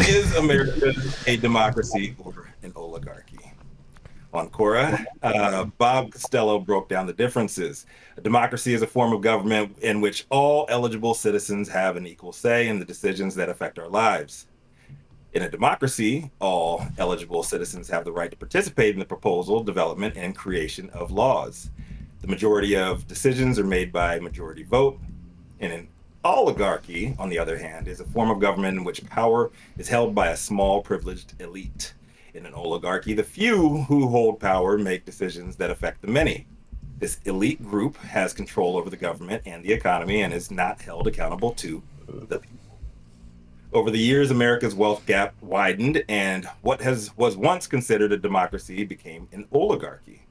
Is America a democracy or an oligarchy? On Cora, Bob Costello broke down the differences. A democracy is a form of government in which all eligible citizens have an equal say in the decisions that affect our lives. In a democracy, all eligible citizens have the right to participate in the proposal, development, and creation of laws. The majority of decisions are made by majority vote. In an oligarchy, on the other hand, is a form of government in which power is held by a small, privileged elite. In an oligarchy, the few who hold power make decisions that affect the many. This elite group has control over the government and the economy and is not held accountable to the people. Over the years, America's wealth gap widened, and what was once considered a democracy became an oligarchy.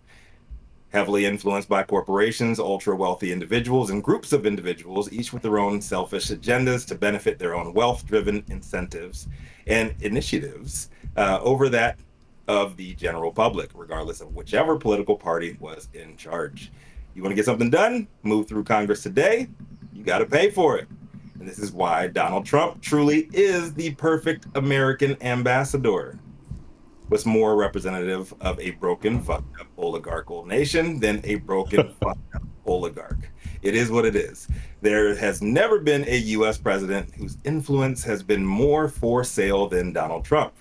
Heavily influenced by corporations, ultra-wealthy individuals, and groups of individuals, each with their own selfish agendas to benefit their own wealth-driven incentives and initiatives over that of the general public, regardless of whichever political party was in charge. You want to get something done? Move through Congress today? You got to pay for it. And this is why Donald Trump truly is the perfect American ambassador. What's more representative of a broken, fucked up oligarchical nation than a broken, fucked up oligarch? It is what it is. There has never been a U.S. president whose influence has been more for sale than Donald Trump.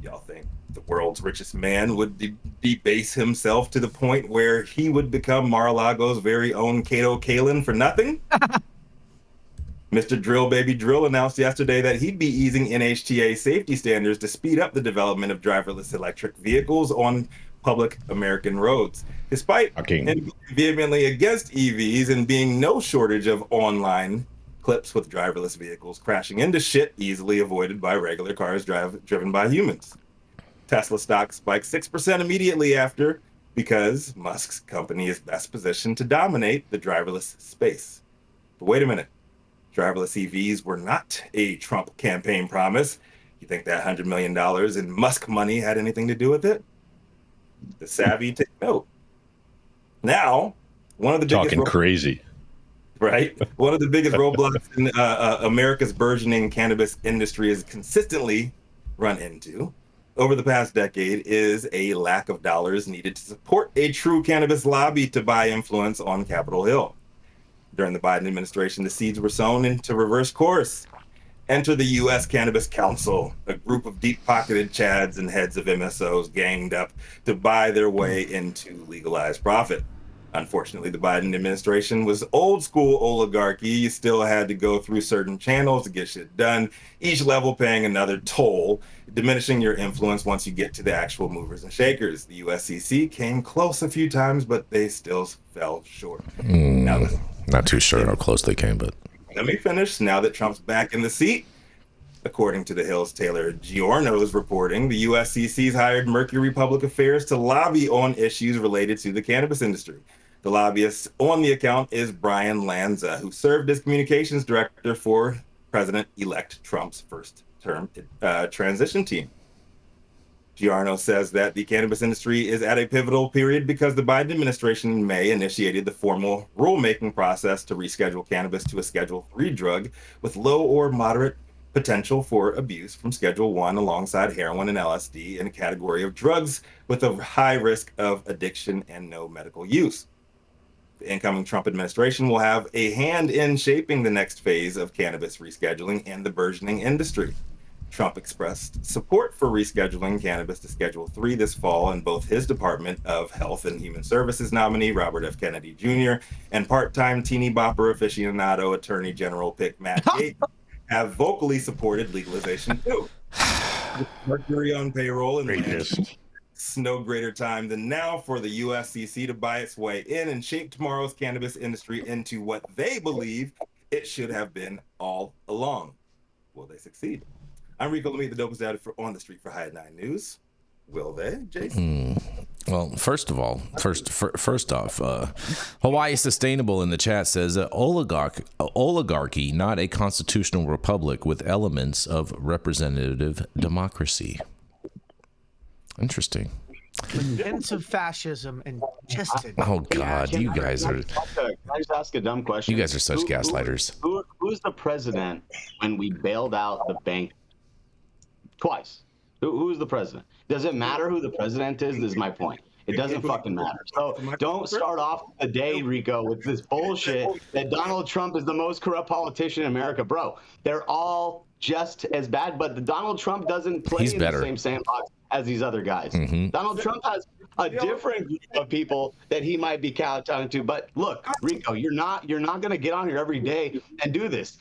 Y'all think the world's richest man would debase himself to the point where he would become Mar-a-Lago's very own Cato Kalin for nothing? Mr. Drill Baby Drill announced yesterday that he'd be easing NHTSA safety standards to speed up the development of driverless electric vehicles on public American roads. Despite him being vehemently against EVs and being no shortage of online clips with driverless vehicles crashing into shit easily avoided by regular cars driven by humans. Tesla stock spiked 6% immediately after because Musk's company is best positioned to dominate the driverless space. But wait a minute. Driverless EVs were not a Trump campaign promise. You think that $100 million in Musk money had anything to do with it? The savvy take note. Now, one of the talking crazy, right? One of the biggest roadblocks in America's burgeoning cannabis industry has consistently run into over the past decade is a lack of dollars needed to support a true cannabis lobby to buy influence on Capitol Hill. During the Biden administration, the seeds were sown into reverse course. Enter the U.S. Cannabis Council, a group of deep-pocketed chads and heads of MSOs ganged up to buy their way into legalized profit. Unfortunately, the Biden administration was old-school oligarchy. You still had to go through certain channels to get shit done, each level paying another toll, diminishing your influence once you get to the actual movers and shakers. The USCC came close a few times, but they still fell short. Not too sure how close they came, but let me finish. Now that Trump's back in the seat, according to the Hill's Taylor Giorno's reporting, the USCC's hired Mercury Public Affairs to lobby on issues related to the cannabis industry. The lobbyist on the account is Brian Lanza, who served as communications director for President-elect Trump's first-term transition team. Giorno says that the cannabis industry is at a pivotal period because the Biden administration in May initiated the formal rulemaking process to reschedule cannabis to a Schedule III drug with low or moderate potential for abuse from Schedule I alongside heroin and LSD in a category of drugs with a high risk of addiction and no medical use. The incoming Trump administration will have a hand in shaping the next phase of cannabis rescheduling and the burgeoning industry. Trump expressed support for rescheduling cannabis to Schedule III this fall, and both his Department of Health and Human Services nominee, Robert F. Kennedy Jr., and part-time teeny bopper aficionado Attorney General pick Matt Gaetz have vocally supported legalization too. With Mercury on payroll and no greater time than now for the USCC to buy its way in and shape tomorrow's cannabis industry into what they believe it should have been all along. Will they succeed? I'm Rico Lamitte, the dopest out on the street for High 9 News. Will they, Jason? Well, first off, Hawaii Sustainable in the chat says oligarchy, not a constitutional republic with elements of representative democracy. Interesting. With hints of fascism and just oh God, you guys are. Can I just ask a dumb question? You guys are such gaslighters. Who's the president when we bailed out the bank? Twice. Who's the president? Does it matter who the president is? This is my point. It doesn't fucking matter. So don't start off the day, Rico, with this bullshit that Donald Trump is the most corrupt politician in America. Bro, they're all just as bad, but Donald Trump doesn't play in the same sandbox as these other guys. Donald Trump has a different group of people that he might be kowtowing to. But look, Rico, you're not going to get on here every day and do this.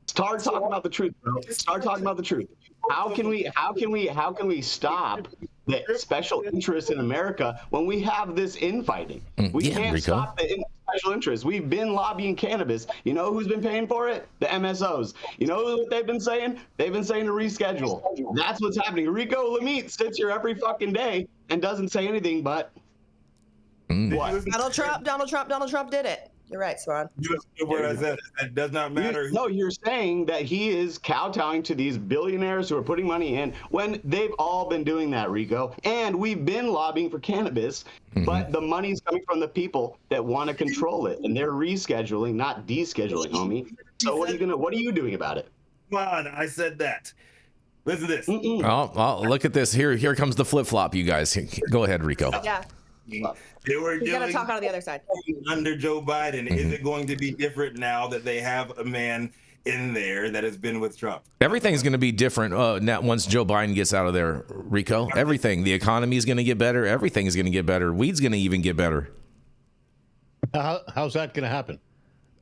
Start talking about the truth, bro. Start talking about the truth. How can we stop the special interest in America when we have this infighting? We can't stop the special interest. We've been lobbying cannabis. You know who's been paying for it? The MSOs. You know what they've been saying? They've been saying to reschedule. That's what's happening. Rico Lamitte sits here every fucking day and doesn't say anything but what? Donald Trump did it. You're right, Saman. What I said. It does not matter. No, you're saying that he is kowtowing to these billionaires who are putting money in when they've all been doing that, Rico. And we've been lobbying for cannabis, but the money's coming from the people that want to control it, and they're rescheduling, not descheduling, homie. So what are you doing about it? Come on, I said that. Listen to this. Oh, look at this. Here comes the flip flop, you guys. Go ahead, Rico. Yeah. They were You gotta talk out of the other side. under Joe Biden. Is it going to be different now that they have a man in there that has been with Trump? Everything's going to be different now once Joe Biden gets out of there, Rico. Everything. The economy is going to get better. Everything is going to get better. Weed's going to even get better. How's that going to happen?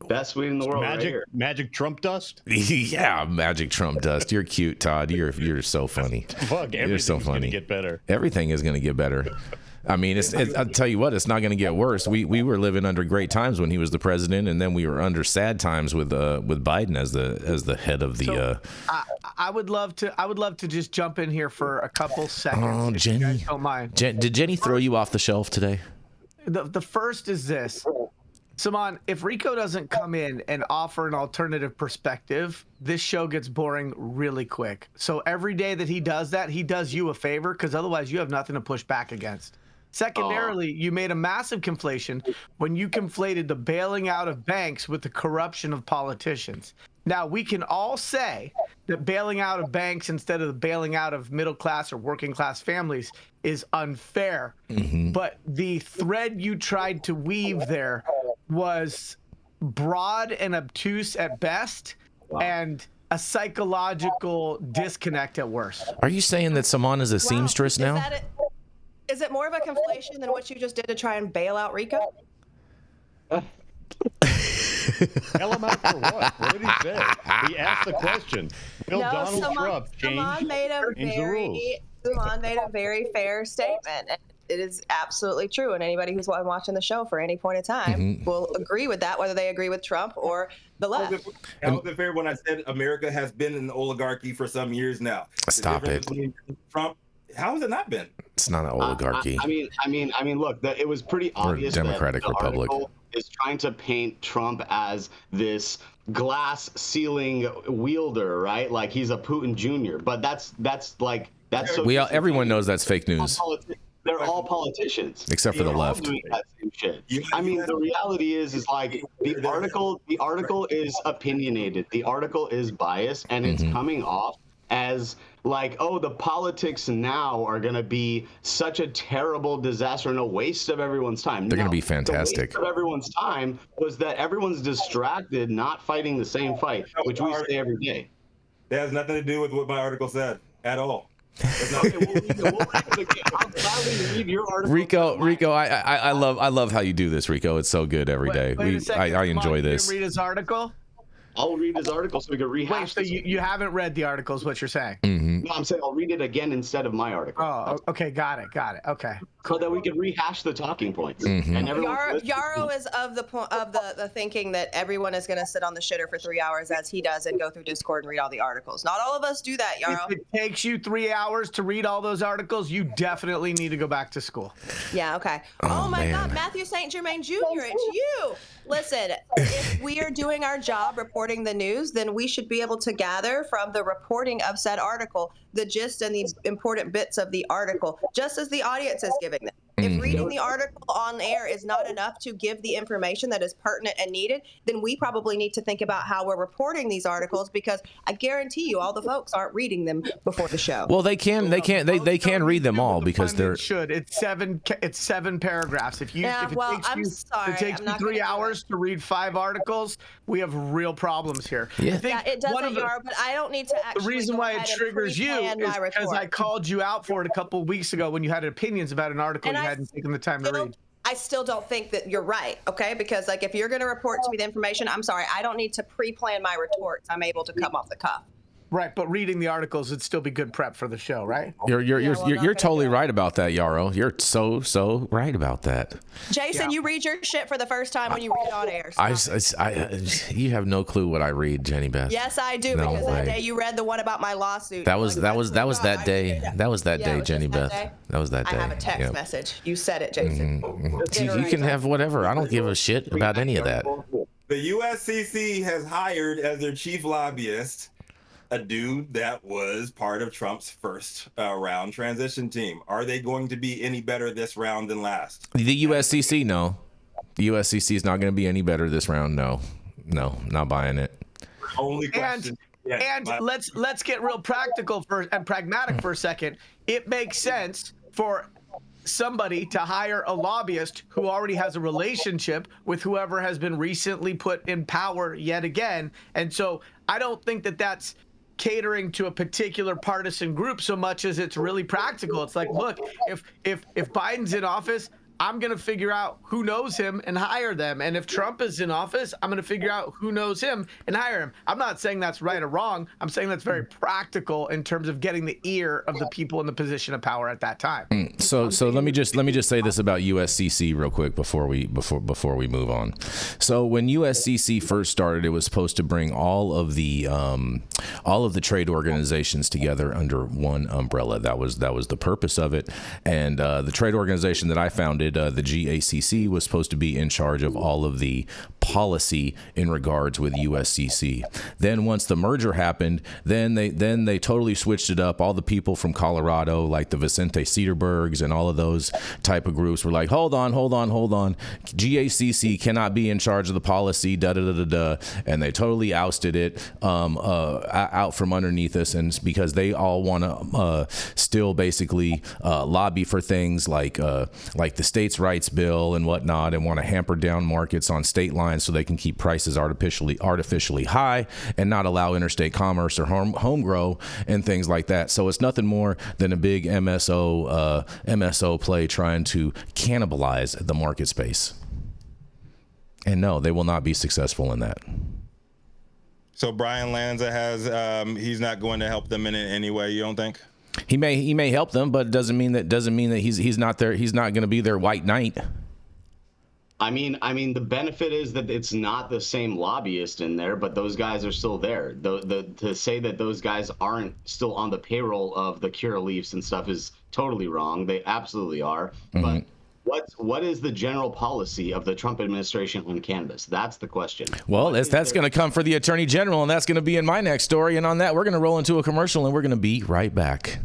Best weed in the world. Magic Trump dust? Yeah, magic Trump dust. You're cute, Todd. You're so funny. Fuck, You're so funny. Going to get better. Everything is going to get better. I mean, I'll tell you what, it's not going to get worse. We were living under great times when he was the president, and then we were under sad times with Biden as the head of the. So, I would love to just jump in here for a couple seconds. Oh, Jenny! You guys don't mind. Did Jenny throw you off the shelf today? The first is this. Saman, if Rico doesn't come in and offer an alternative perspective, this show gets boring really quick. So every day that he does that, he does you a favor, because otherwise you have nothing to push back against. Secondarily, you made a massive conflation when you conflated the bailing out of banks with the corruption of politicians. Now, we can all say that bailing out of banks instead of the bailing out of middle class or working class families is unfair. But the thread you tried to weave there was broad and obtuse at best, and a psychological disconnect at worst. Are you saying that Saman is a seamstress now? Is it more of a conflation than what you just did to try and bail out Rico? Bail him out for what? What did he say? He asked the question. Will Donald Trump change the rules? Saman made a very fair statement. It is absolutely true, and anybody who's watching the show for any point in time will agree with that, whether they agree with Trump or the left. How was it fair when I said America has been in the oligarchy for some years now? Stop it. Trump, how has it not been? It's not an oligarchy. I mean, look, it was pretty obvious Democratic that the Republic article is trying to paint Trump as this glass ceiling wielder, right? Like he's a Putin Jr. But that's so. Everyone knows that's fake news. They're all politicians, except for the left. Doing that same shit. I mean, the reality is like the article is opinionated. The article is biased, and it's coming off as like, oh, the politics now are going to be such a terrible disaster and a waste of everyone's time. They're going to be fantastic. The waste of everyone's time was that everyone's distracted, not fighting the same fight, which we say every day. That has nothing to do with what my article said at all. Rico, I love how you do this, Rico. It's so good every day. I enjoy this. Read his article. I'll read his article so we can rehash. Wait, so you haven't read the article, is what you're saying? No, I'm saying I'll read it again instead of my article. Oh, okay, got it. Okay. So that we can rehash the talking points. And Yarrow is of the thinking that everyone is going to sit on the shitter for 3 hours as he does and go through Discord and read all the articles. Not all of us do that, Yarrow. If it takes you 3 hours to read all those articles, you definitely need to go back to school. Yeah, okay. Oh my God, Matthew St. Germain Jr., it's you. Listen, if we are doing our job reporting the news, then we should be able to gather from the reporting of said article the gist and the important bits of the article, just as the audience is giving them. If reading the article on air is not enough to give the information that is pertinent and needed, then we probably need to think about how we're reporting these articles, because I guarantee you all the folks aren't reading them before the show. Well, they can read them all because they're should. It's seven paragraphs. If it takes you 3 hours to read 5 articles, we have real problems here. Yeah, it doesn't, Yarrow, but I don't need to actually. The reason why it triggers you is because I called you out for it a couple of weeks ago when you had opinions about an article and you hadn't taken the time to read. I still don't think that you're right, okay? Because like if you're going to report to me the information, I'm sorry, I don't need to pre-plan my retorts. I'm able to come off the cuff. Right, but reading the articles would still be good prep for the show, right? You're totally right about that, Yarrow. You're so right about that. Jason, you read your shit for the first time when you read it on air. So. You have no clue what I read, Jenny Beth. Yes, I do, because that day you read the one about my lawsuit. That was that day. That was that day, Jenny Beth. That was that day. I have a text message. You said it, Jason. You can have whatever. I don't give a shit about any of that. The USCC has hired as their chief lobbyist a dude that was part of Trump's first round transition team. Are they going to be any better this round than last? The USCC, no. The USCC is not going to be any better this round. No, not buying it. Only question. And let's get real practical and pragmatic for a second. It makes sense for somebody to hire a lobbyist who already has a relationship with whoever has been recently put in power yet again. And so I don't think that that's catering to a particular partisan group so much as it's really practical. It's like, look, if Biden's in office, I'm going to figure out who knows him and hire them. And if Trump is in office, I'm going to figure out who knows him and hire him. I'm not saying that's right or wrong. I'm saying that's very practical in terms of getting the ear of the people in the position of power at that time. So let me just say this about USCC real quick before we move on. So when USCC first started, it was supposed to bring all of the trade organizations together under one umbrella. That was the purpose of it. And the trade organization that I founded, the GACC, was supposed to be in charge of all of the policy in regards with USCC. Then once the merger happened, then they totally switched it up. All the people from Colorado, like the Vicente Cedarbergs and all of those type of groups, were like, hold on. GACC cannot be in charge of the policy, and they totally ousted it out from underneath us. And it's because they all want to still basically lobby for things like the states' rights bill and whatnot, and want to hamper down markets on state lines so they can keep prices artificially high and not allow interstate commerce or home grow and things like that. So it's nothing more than a big MSO play trying to cannibalize the market space. And no, they will not be successful in that. So Brian Lanza he's not going to help them in any way, you don't think? He may help them, but it doesn't mean that he's not there. He's not going to be their white knight. I mean, the benefit is that it's not the same lobbyist in there, but those guys are still there. To say that those guys aren't still on the payroll of the Curaleafs and stuff is totally wrong. They absolutely are. Mm-hmm. But what is the general policy of the Trump administration on cannabis? That's the question. Well, that's going to come for the Attorney General, and that's going to be in my next story. And on that, we're going to roll into a commercial, and we're going to be right back.